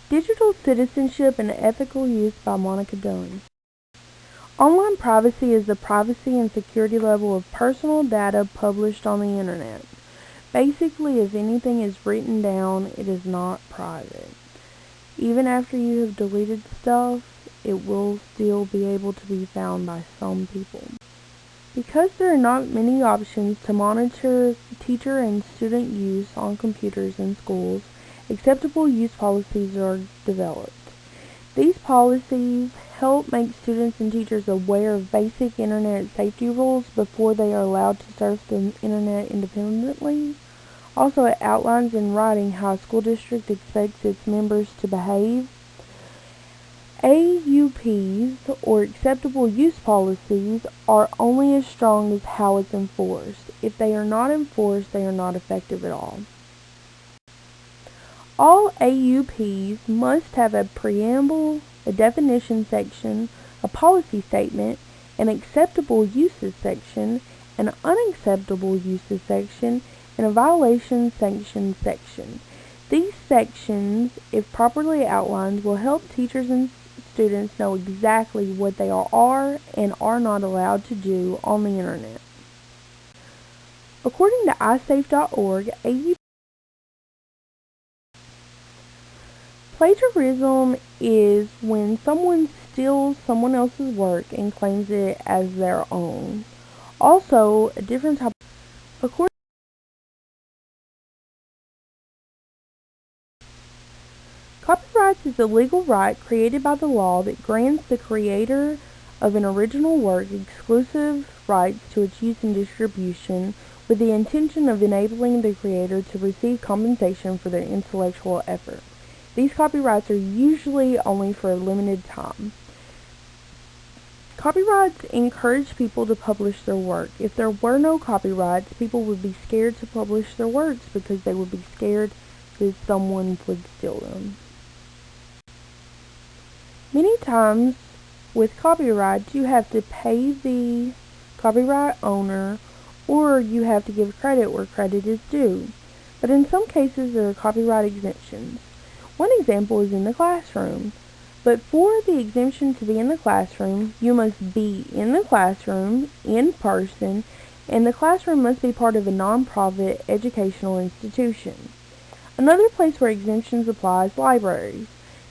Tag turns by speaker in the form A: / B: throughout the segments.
A: Digital Citizenship and Ethical Use by Monica Dunn. Online privacy is the privacy and security level of personal data published on the internet. Basically, if anything is written down, it is not private. Even after you have deleted stuff, it will still be able to be found by some people. Because there are not many options to monitor teacher and student use on computers in schools, acceptable use policies are developed. These policies help make students and teachers aware of basic internet safety rules before they are allowed to surf the internet independently. Also, it outlines in writing how a school district expects its members to behave. AUPs, or acceptable use policies, are only as strong as how it's enforced. If they are not enforced, they are not effective at all. All AUPs must have a preamble, a definition section, a policy statement, an acceptable uses section, an unacceptable uses section, and a violation sanction section. These sections, if properly outlined, will help teachers and students know exactly what they are and are not allowed to do on the internet. According to iSafe.org, plagiarism is when someone steals someone else's work and claims it as their own. Also, a different type of copyright is a legal right created by the law that grants the creator of an original work exclusive rights to its use and distribution with the intention of enabling the creator to receive compensation for their intellectual effort. These copyrights are usually only for a limited time. Copyrights encourage people to publish their work. If there were no copyrights, people would be scared to publish their works because they would be scared that someone would steal them. Many times with copyrights, you have to pay the copyright owner or you have to give credit where credit is due. But in some cases, there are copyright exemptions. One example is in the classroom. But for the exemption to be in the classroom, you must be in the classroom, in person, and the classroom must be part of a non-profit educational institution. Another place where exemptions apply is libraries.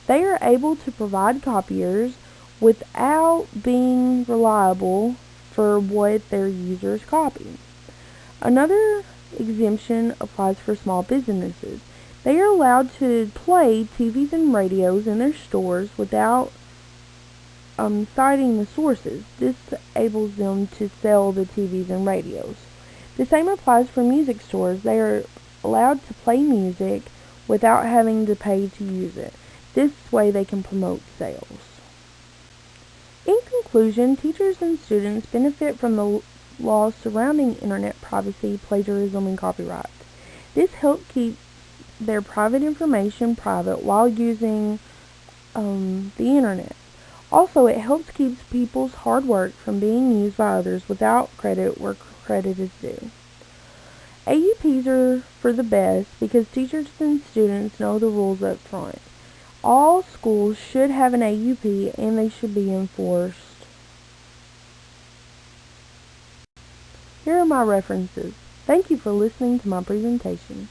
A: They are able to provide copiers without being reliable for what their users copy. Another exemption applies for small businesses. They are allowed to play TVs and radios in their stores without citing the sources. This enables them to sell the TVs and radios. The same applies for music stores. They are allowed to play music without having to pay to use it. This way they can promote sales. In conclusion, teachers and students benefit from the laws surrounding internet privacy, plagiarism, and copyright. This helps keep their private information private while using the internet. Also, it helps keep people's hard work from being used by others without credit where credit is due. AUPs are for the best because teachers and students know the rules up front. All schools should have an AUP and they should be enforced. Here are my references. Thank you for listening to my presentation.